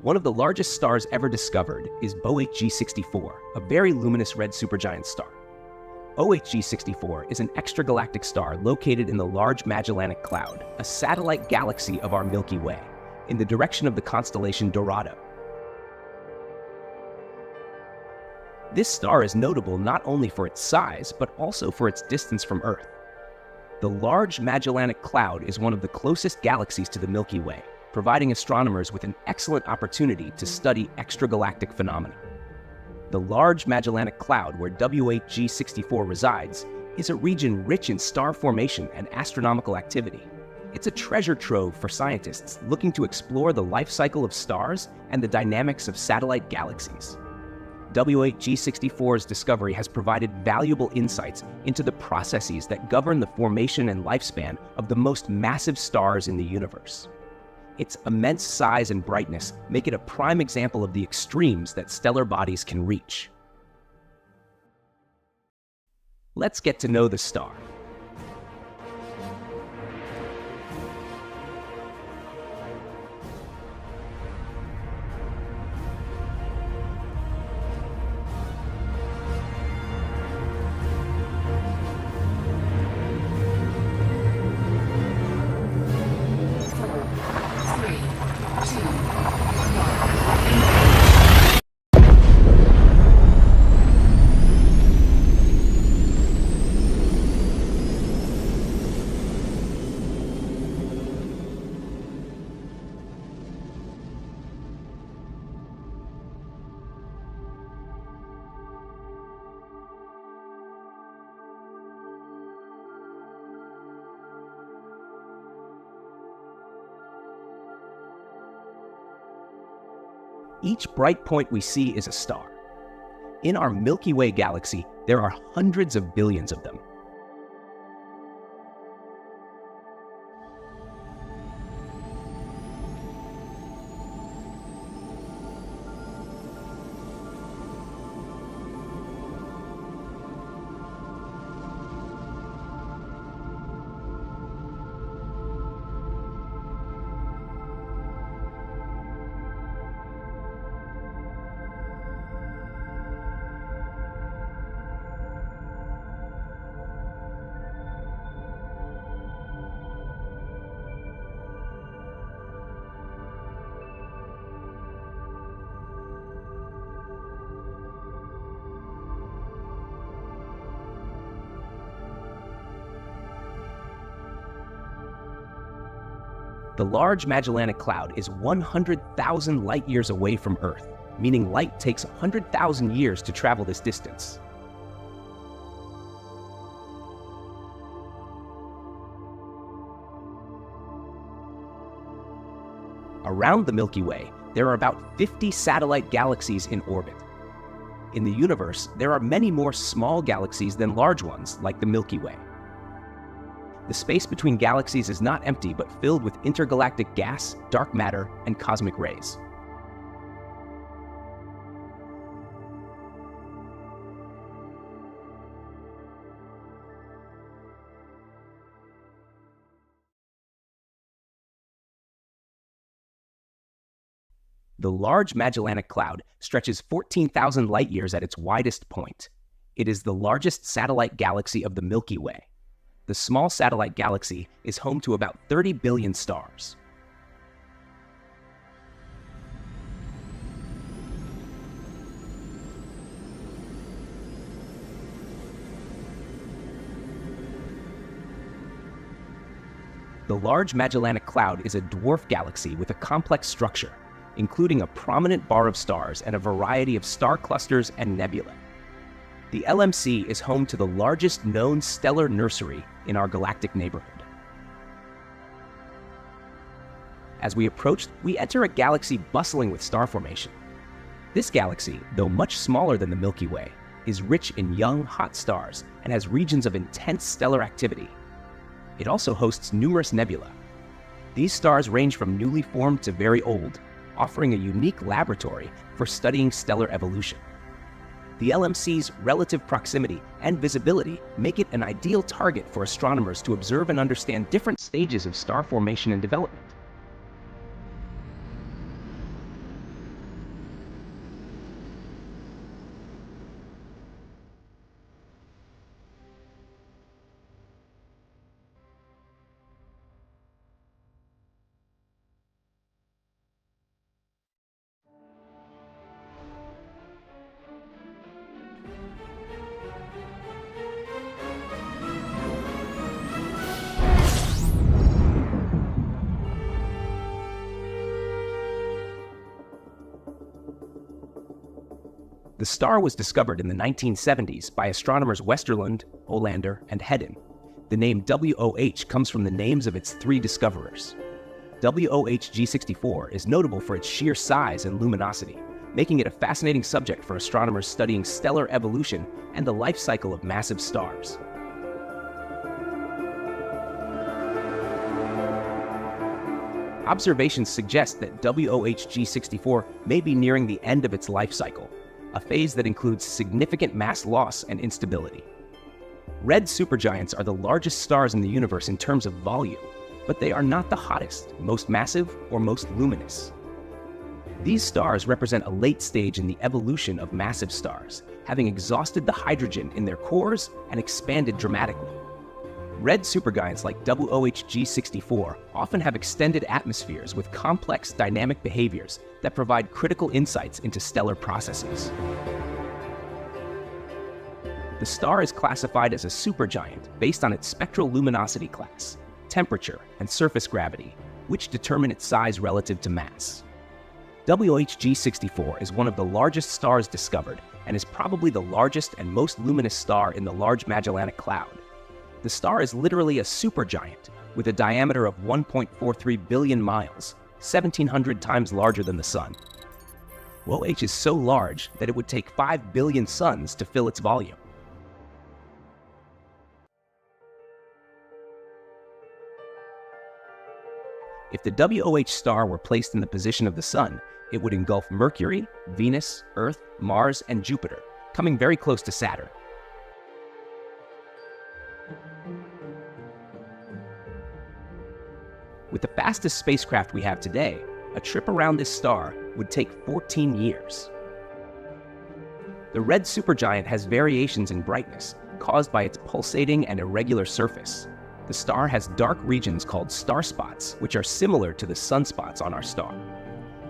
One of the largest stars ever discovered is WOH G64, a very luminous red supergiant star. WOH G64 is an extragalactic star located in the Large Magellanic Cloud, a satellite galaxy of our Milky Way, in the direction of the constellation Dorado. This star is notable not only for its size, but also for its distance from Earth. The Large Magellanic Cloud is one of the closest galaxies to the Milky Way, providing astronomers with an excellent opportunity to study extragalactic phenomena. The Large Magellanic Cloud, where WOH G64 resides, is a region rich in star formation and astronomical activity. It's a treasure trove for scientists looking to explore the life cycle of stars and the dynamics of satellite galaxies. WOH G64's discovery has provided valuable insights into the processes that govern the formation and lifespan of the most massive stars in the universe. Its immense size and brightness make it a prime example of the extremes that stellar bodies can reach. Let's get to know the star. Each bright point we see is a star. In our Milky Way galaxy, there are hundreds of billions of them. The Large Magellanic Cloud is 100,000 light-years away from Earth, meaning light takes 100,000 years to travel this distance. Around the Milky Way, there are about 50 satellite galaxies in orbit. In the universe, there are many more small galaxies than large ones, like the Milky Way. The space between galaxies is not empty, but filled with intergalactic gas, dark matter, and cosmic rays. The Large Magellanic Cloud stretches 14,000 light-years at its widest point. It is the largest satellite galaxy of the Milky Way. The small satellite galaxy is home to about 30 billion stars. The Large Magellanic Cloud is a dwarf galaxy with a complex structure, including a prominent bar of stars and a variety of star clusters and nebulae. The LMC is home to the largest known stellar nursery in our galactic neighborhood. As we approach, we enter a galaxy bustling with star formation. This galaxy, though much smaller than the Milky Way, is rich in young, hot stars and has regions of intense stellar activity. It also hosts numerous nebulae. These stars range from newly formed to very old, offering a unique laboratory for studying stellar evolution. The LMC's relative proximity and visibility make it an ideal target for astronomers to observe and understand different stages of star formation and development. star was discovered in the 1970s by astronomers Westerlund, Olander, and Hedden. The name WOH comes from the names of its three discoverers. WOH G64 is notable for its sheer size and luminosity, making it a fascinating subject for astronomers studying stellar evolution and the life cycle of massive stars. Observations suggest that WOH G64 may be nearing the end of its life cycle, a phase that includes significant mass loss and instability. Red supergiants are the largest stars in the universe in terms of volume, but they are not the hottest, most massive, or most luminous. These stars represent a late stage in the evolution of massive stars, having exhausted the hydrogen in their cores and expanded dramatically. Red supergiants like WOH G64 often have extended atmospheres with complex dynamic behaviors that provide critical insights into stellar processes. The star is classified as a supergiant based on its spectral luminosity class, temperature, and surface gravity, which determine its size relative to mass. WOH G64 is one of the largest stars discovered and is probably the largest and most luminous star in the Large Magellanic Cloud. The star is literally a supergiant with a diameter of 1.43 billion miles, 1,700 times larger than the Sun. WOH is so large that it would take 5 billion suns to fill its volume. If the WOH star were placed in the position of the Sun, it would engulf Mercury, Venus, Earth, Mars, and Jupiter, coming very close to Saturn. With the fastest spacecraft we have today, a trip around this star would take 14 years. The red supergiant has variations in brightness caused by its pulsating and irregular surface. The star has dark regions called star spots, which are similar to the sunspots on our star.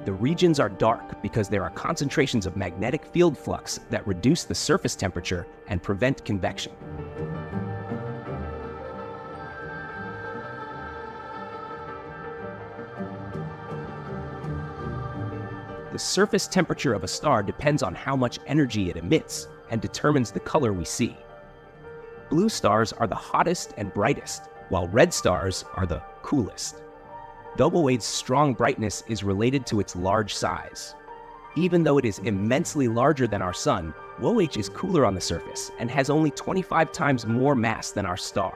The regions are dark because there are concentrations of magnetic field flux that reduce the surface temperature and prevent convection. The surface temperature of a star depends on how much energy it emits and determines the color we see. Blue stars are the hottest and brightest, while red stars are the coolest. WOH's strong brightness is related to its large size. Even though it is immensely larger than our Sun, WOH is cooler on the surface and has only 25 times more mass than our star.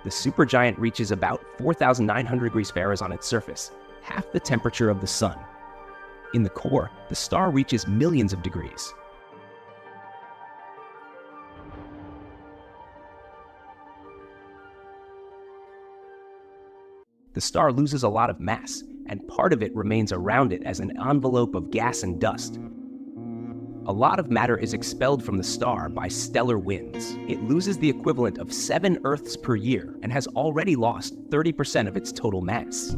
The supergiant reaches about 4,900 degrees Fahrenheit on its surface, half the temperature of the Sun. In the core, the star reaches millions of degrees. The star loses a lot of mass, and part of it remains around it as an envelope of gas and dust. A lot of matter is expelled from the star by stellar winds. It loses the equivalent of 7 Earths per year and has already lost 30% of its total mass.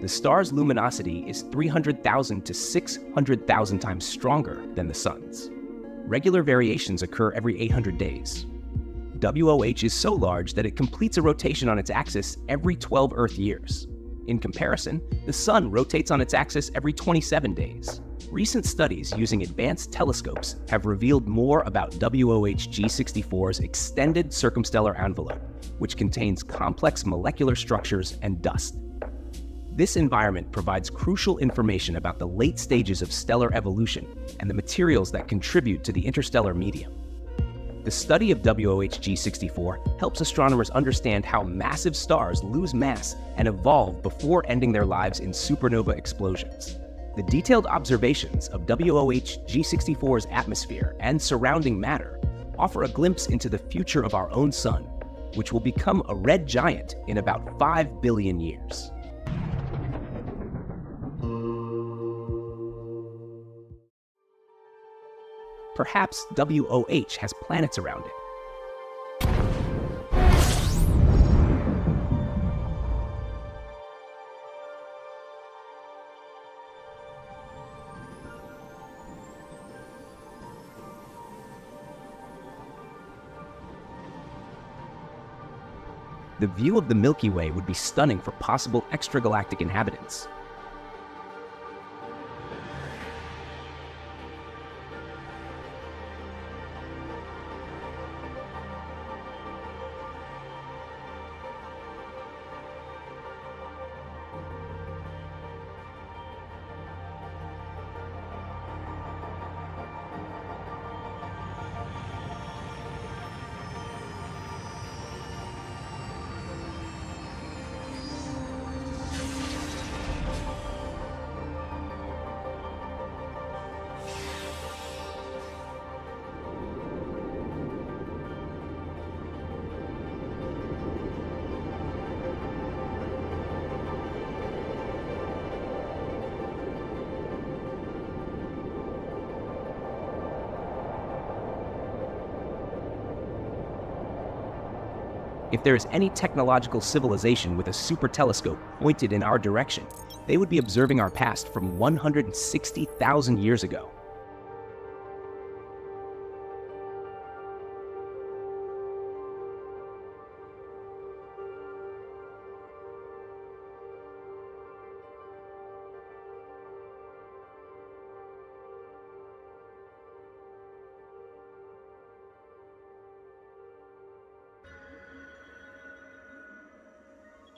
The star's luminosity is 300,000 to 600,000 times stronger than the Sun's. Regular variations occur every 800 days. WOH is so large that it completes a rotation on its axis every 12 Earth years. In comparison, the Sun rotates on its axis every 27 days. Recent studies using advanced telescopes have revealed more about WOH G64's extended circumstellar envelope, which contains complex molecular structures and dust. This environment provides crucial information about the late stages of stellar evolution and the materials that contribute to the interstellar medium. The study of WOH G64 helps astronomers understand how massive stars lose mass and evolve before ending their lives in supernova explosions. The detailed observations of WOH G64's atmosphere and surrounding matter offer a glimpse into the future of our own Sun, which will become a red giant in about 5 billion years. Perhaps WOH has planets around it. The view of the Milky Way would be stunning for possible extragalactic inhabitants. If there is any technological civilization with a super telescope pointed in our direction, they would be observing our past from 160,000 years ago.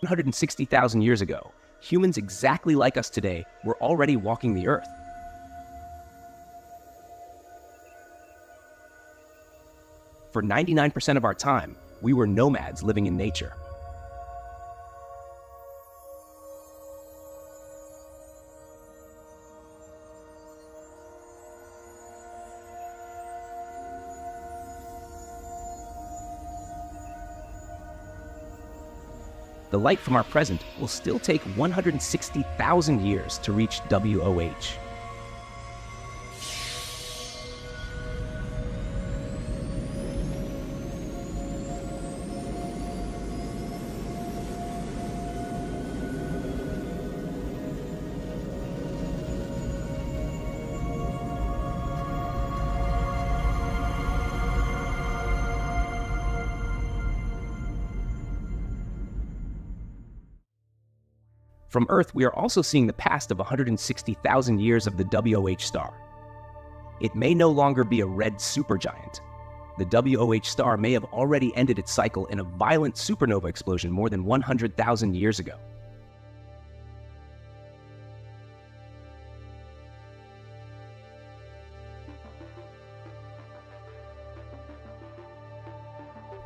One 160,000 years ago, humans exactly like us today were already walking the Earth. For 99% of our time, we were nomads living in nature. The light from our present will still take 160,000 years to reach WOH. From Earth, we are also seeing the past of 160,000 years of the WOH star. It may no longer be a red supergiant. The WOH star may have already ended its cycle in a violent supernova explosion more than 100,000 years ago.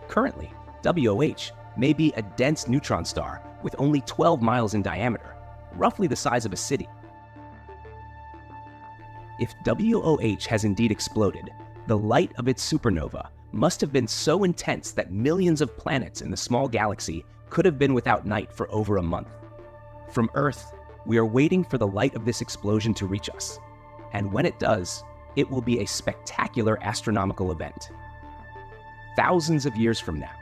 Currently, WOH may be a dense neutron star with only 12 miles in diameter, roughly the size of a city. If WOH has indeed exploded, the light of its supernova must have been so intense that millions of planets in the small galaxy could have been without night for over a month. From Earth, we are waiting for the light of this explosion to reach us, and when it does, it will be a spectacular astronomical event. Thousands of years from now,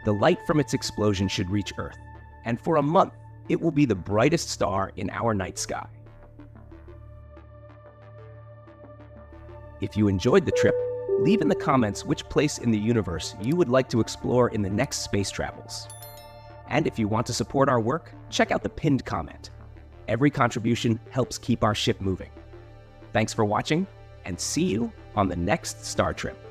the light from its explosion should reach Earth, and for a month, it will be the brightest star in our night sky. If you enjoyed the trip, leave in the comments which place in the universe you would like to explore in the next space travels. And if you want to support our work, check out the pinned comment. Every contribution helps keep our ship moving. Thanks for watching, and see you on the next Star Trip.